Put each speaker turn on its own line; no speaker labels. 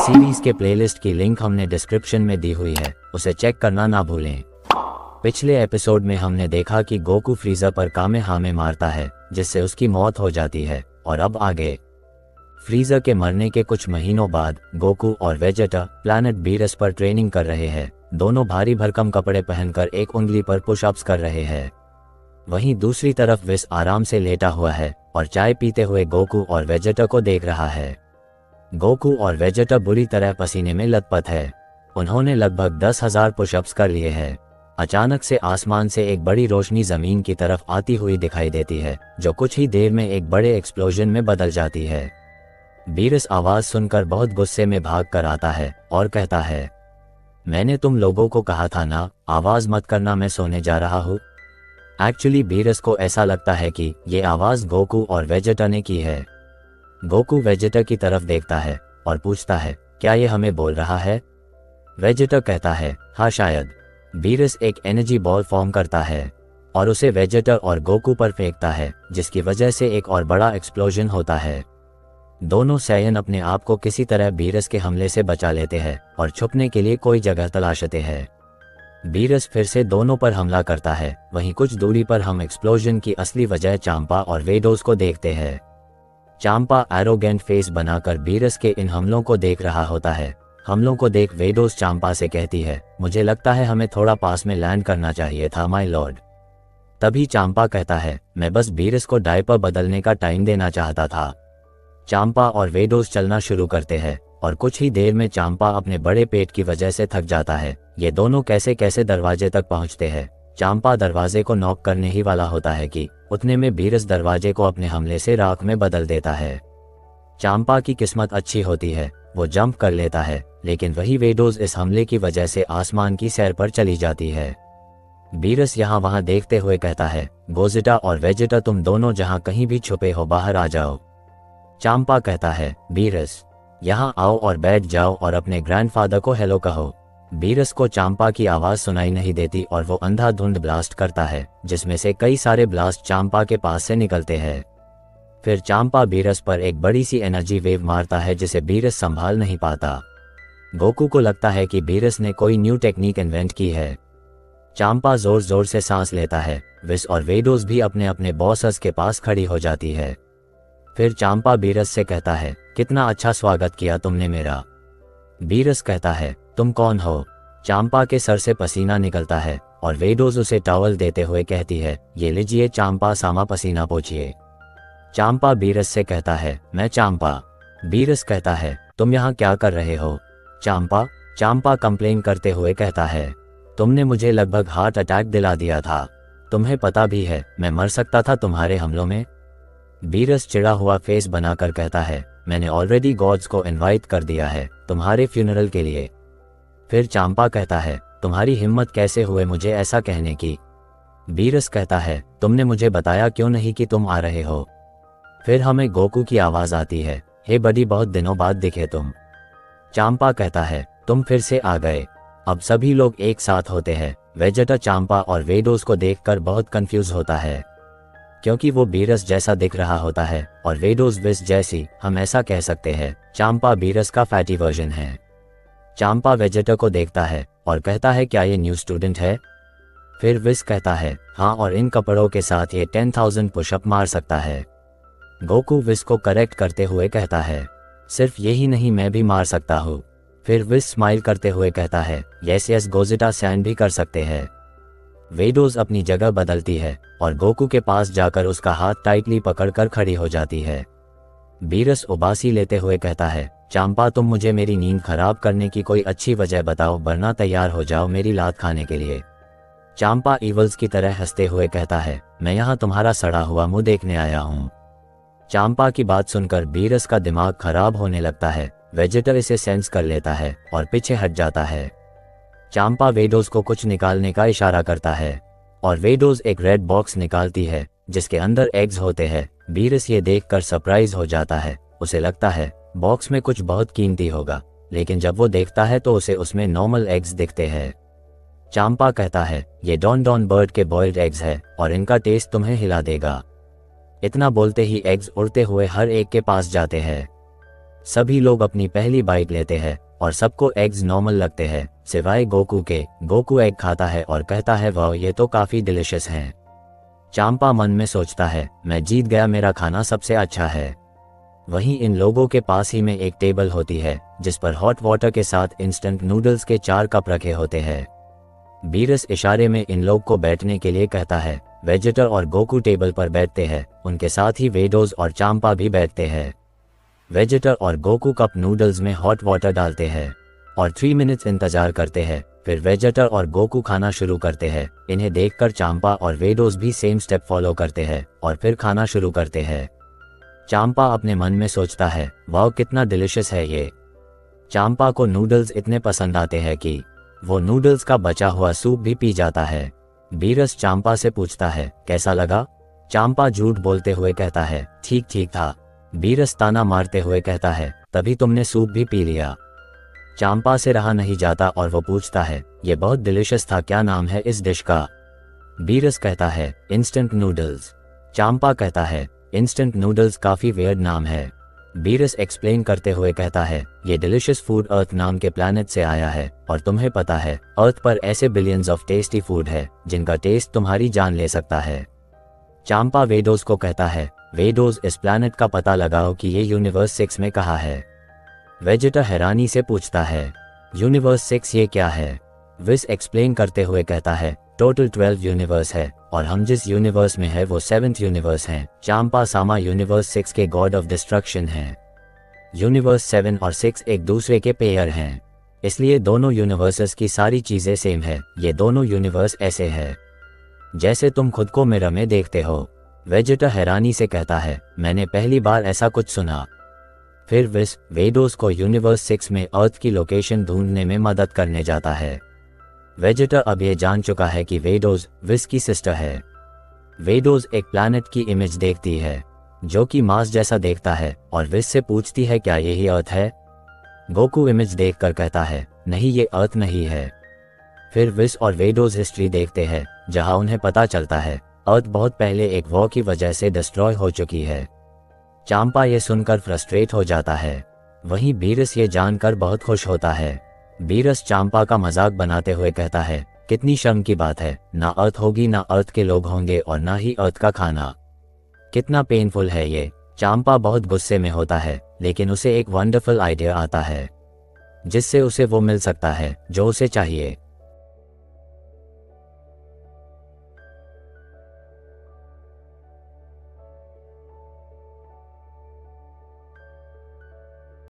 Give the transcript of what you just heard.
Series के playlist की link हमने डिस्क्रिप्शन में दी हुई है, उसे चेक करना ना भूलें। पिछले एपिसोड में हमने देखा कि गोकू फ्रीज़र पर कामेहामे मारता है जिससे उसकी मौत हो जाती है, और अब आगे फ्रीज़र के मरने के कुछ महीनों बाद गोकू और वेजेटा प्लैनेट बीरस पर ट्रेनिंग कर रहे हैं। दोनों भारी भरकम कपड़े पहनकर एक उंगली पर पुशअप्स कर रहे हैं। वहीं दूसरी तरफ विस आराम से लेटा हुआ है और चाय पीते हुए गोकू और वेजेटा को देख रहा है। गोकू और वेजेटा बुरी तरह पसीने में लथपथ है। उन्होंने लगभग 10,000 पुशअप्स कर लिए हैं। अचानक से आसमान से एक बड़ी रोशनी जमीन की तरफ आती हुई दिखाई देती है, जो कुछ ही देर में एक बड़े एक्सप्लोजन में बदल जाती है। बीरस आवाज सुनकर बहुत गुस्से में भाग कर आता है और कहता है, मैंने तुम लोगों को कहा था ना, आवाज मत करना, मैं सोने जा रहा हूँ। एक्चुअली बीरस को ऐसा लगता है कि ये आवाज गोकू और वेजेटा ने की है। गोकू वेजेटा की तरफ देखता है और पूछता है, क्या ये हमें बोल रहा है? वेजेटा कहता है, हाँ शायद। बीरस एक एनर्जी बॉल फॉर्म करता है और उसे वेजेटा और गोकू पर फेंकता है, जिसकी वजह से एक और बड़ा एक्सप्लोजन होता है। दोनों सैयन अपने आप को किसी तरह बीरस के हमले से बचा लेते हैं और छुपने के लिए कोई जगह तलाशते हैं। बीरस फिर से दोनों पर हमला करता है। वहीं कुछ दूरी पर हम एक्सप्लोजन की असली वजह चांपा और वेडोस को देखते हैं। चांपा एरोगेंट फेस बनाकर बीरस के इन हमलों को देख रहा होता है। हमलों को देख वेडोस चांपा से कहती है, मुझे लगता है हमें थोड़ा पास में लैंड करना चाहिए था माय लॉर्ड। तभी चांपा कहता है, मैं बस बीरस को डायपर बदलने का टाइम देना चाहता था। चांपा और वेडोस चलना शुरू करते हैं और कुछ ही देर में चांपा अपने बड़े पेट की वजह से थक जाता है। ये दोनों कैसे कैसे दरवाजे तक पहुंचते हैं। चांपा दरवाजे को नॉक करने ही वाला होता है कि उतने में बीरस दरवाजे को अपने हमले से राख में बदल देता है। चांपा की किस्मत अच्छी होती है, वो जंप कर लेता है, लेकिन वही वेडोस इस हमले की वजह से आसमान की सैर पर चली जाती है। बीरस यहाँ वहाँ देखते हुए कहता है, गोजिटा और वेजेटा तुम दोनों जहाँ कहीं भी छुपे हो बाहर आ जाओ। चांपा कहता है, बीरस यहाँ आओ और बैठ जाओ और अपने ग्रैंडफादर को हेलो कहो। बीरस को चांपा की आवाज सुनाई नहीं देती और वो अंधाधुंध ब्लास्ट करता है, जिसमें से कई सारे ब्लास्ट चांपा के पास से निकलते हैं। फिर चांपा बीरस पर एक बड़ी सी एनर्जी वेव मारता है जिसे बीरस संभाल नहीं पाता। गोकू को लगता है कि बीरस ने कोई न्यू टेक्निक इन्वेंट की है। चांपा जोर जोर से सांस लेता है। विस और वेडोस भी अपने अपने बॉसस के पास खड़ी हो जाती है। फिर चांपा बीरस से कहता है, कितना अच्छा स्वागत किया तुमने मेरा। बीरस कहता है, तुम कौन हो? चांपा के सर से पसीना निकलता है और वेडोस उसे टॉवल देते हुए कहती है, ये लीजिए चांपा सामा पसीना पोंछिए। चांपा बीरस से कहता है, मैं चांपा। बीरस कहता है, तुम यहाँ क्या कर रहे हो? चांपा कंप्लेन करते हुए कहता है, तुमने मुझे लगभग हार्ट अटैक दिला दिया था। तुम्हें पता भी है मैं मर सकता था तुम्हारे हमलों में। बीरस चिढ़ा हुआ फेस बनाकर कहता है, मैंने ऑलरेडी गॉड्स को इनवाइट कर दिया है तुम्हारे फ्यूनरल के लिए। फिर चांपा कहता है, तुम्हारी हिम्मत कैसे हुए मुझे ऐसा कहने की? बीरस कहता है, तुमने मुझे बताया क्यों नहीं कि तुम आ रहे हो? फिर हमें गोकू की आवाज आती है, हे बडी बहुत दिनों बाद दिखे तुम। चांपा कहता है, तुम फिर से आ गए। अब सभी लोग एक साथ होते हैं। वेजेटा चांपा और वेडोस को देखकर बहुत कंफ्यूज होता है, क्योंकि वो बीरस जैसा दिख रहा होता है और वेडोस विस जैसी। हम ऐसा कह सकते हैं चांपा बीरस का फैटी वर्जन है। चांपा वेजेटा को देखता है और कहता है, क्या ये न्यू स्टूडेंट है? फिर विस कहता है, हाँ, और इन कपड़ों के साथ ये 10,000 पुशअप मार सकता है। गोकू विस को करेक्ट करते हुए कहता है, सिर्फ यही नहीं मैं भी मार सकता हूँ। फिर विस स्माइल करते हुए कहता है, यस यस गोजिटा सैन भी कर सकते हैं। वेडोस अपनी जगह बदलती है और गोकू के पास जाकर उसका हाथ टाइटली पकड़कर खड़ी हो जाती है। बीरस उबासी लेते हुए कहता है, चांपा तुम मुझे मेरी नींद खराब करने की कोई अच्छी वजह बताओ, वरना तैयार हो जाओ मेरी लात खाने के लिए। चांपा ईवल्स की तरह हंसते हुए कहता है, मैं यहाँ तुम्हारा सड़ा हुआ मुंह देखने आया हूँ। चांपा की बात सुनकर बीरस का दिमाग खराब होने लगता है। वेजेटर इसे सेंस कर लेता है और पीछे हट जाता है। चांपा वेडोस को कुछ निकालने का इशारा करता है और वेडोस एक रेड बॉक्स निकालती है जिसके अंदर एग्स होते हैं। बीरस ये देखकर सरप्राइज हो जाता है। उसे लगता है बॉक्स में कुछ बहुत कीमती होगा, लेकिन जब वो देखता है तो उसे उसमें नॉर्मल एग्स दिखते हैं। चांपा कहता है, ये डॉन बर्ड के बॉइल्ड एग्स है और इनका टेस्ट तुम्हें हिला देगा। इतना बोलते ही एग्स उड़ते हुए हर एक के पास जाते हैं। सभी लोग अपनी पहली बाइट लेते हैं और सबको एग्स नॉर्मल लगते हैं सिवाय गोकू के। गोकू एग खाता है और कहता है वाह ये तो काफी डिलिशियस हैं। चांपा मन में सोचता है मैं जीत गया, मेरा खाना सबसे अच्छा है। वहीं इन लोगों के पास ही में एक टेबल होती है जिस पर हॉट वाटर के साथ इंस्टेंट नूडल्स के 4 कप रखे होते हैं। बीरस इशारे में इन लोग को बैठने के लिए कहता है। वेजिटर और गोकू टेबल पर बैठते हैं, उनके साथ ही वेडोज और चांपा भी बैठते हैं। वेजिटर और गोकू कप नूडल्स में हॉट वाटर डालते हैं और 3 मिनट्स इंतजार करते हैं। फिर वेजिटर और गोकू खाना शुरू करते हैं। इन्हें देखकर चांपा और वेडोज भी सेम स्टेप फॉलो करते हैं और फिर खाना शुरू करते हैं। चांपा अपने मन में सोचता है वाह कितना डिलिशियस है ये। चांपा को नूडल्स इतने पसंद आते हैं कि वो नूडल्स का बचा हुआ सूप भी पी जाता है। बीरस चांपा से पूछता है कैसा लगा। चांपा झूठ बोलते हुए कहता है ठीक ठीक था। बीरस ताना मारते हुए कहता है तभी तुमने सूप भी पी लिया। चांपा से रहा नहीं जाता और वो पूछता है ये बहुत डिलिशियस था, क्या नाम है इस डिश का। बीरस कहता है इंस्टेंट नूडल्स। चांपा कहता है इंस्टेंट नूडल्स काफी वियर्ड नाम है। बीरस एक्सप्लेन करते हुए कहता है ये डिलिशियस फूड अर्थ नाम के प्लैनेट से आया है और तुम्हें पता है अर्थ पर ऐसे बिलियंस ऑफ टेस्टी फूड है जिनका टेस्ट तुम्हारी जान ले सकता है। चांपा वेडोज को कहता है वेडोज इस प्लैनेट का पता लगाओ कि ये यूनिवर्स 6 में कहाँ है। वेजिटर हैरानी से पूछता है यूनिवर्स 6 ये क्या है। विस एक्सप्लेन करते हुए कहता है टोटल 12 यूनिवर्स है और हम जिस यूनिवर्स में है वो 7th यूनिवर्स है। चांपा सामा यूनिवर्स 6 के गॉड ऑफ डिस्ट्रक्शन हैं। यूनिवर्स 7 और 6 एक दूसरे के पेयर हैं, इसलिए दोनों यूनिवर्सेस की सारी चीजें सेम है। ये दोनों यूनिवर्स ऐसे है जैसे तुम खुद को मिरर में देखते हो। वेजिटर हैरानी से कहता है मैंने पहली बार ऐसा कुछ सुना। फिर विस वेडोज को यूनिवर्स 6 में अर्थ की लोकेशन ढूंढने में मदद करने जाता है। वेजिटर अब ये जान चुका है कि वेडोज विस की सिस्टर है। वेडोज एक प्लैनेट की इमेज देखती है जो कि मार्स जैसा देखता है और विस से पूछती है क्या यही अर्थ है। गोकू इमेज देखकर कहता है नहीं ये अर्थ नहीं है। फिर विस और वेडोज हिस्ट्री देखते हैं जहां उन्हें पता चलता है अर्थ बहुत पहले एक वॉर की वजह से डिस्ट्रॉय हो चुकी है। चांपा ये सुनकर फ्रस्ट्रेट हो जाता है। वहीं बीरस ये जानकर बहुत खुश होता है। बीरस चांपा का मजाक बनाते हुए कहता है कितनी शर्म की बात है, ना अर्थ होगी ना अर्थ के लोग होंगे और ना ही अर्थ का खाना। कितना पेनफुल है ये। चांपा बहुत गुस्से में होता है लेकिन उसे एक वंडरफुल आइडिया आता है जिससे उसे वो मिल सकता है जो उसे चाहिए।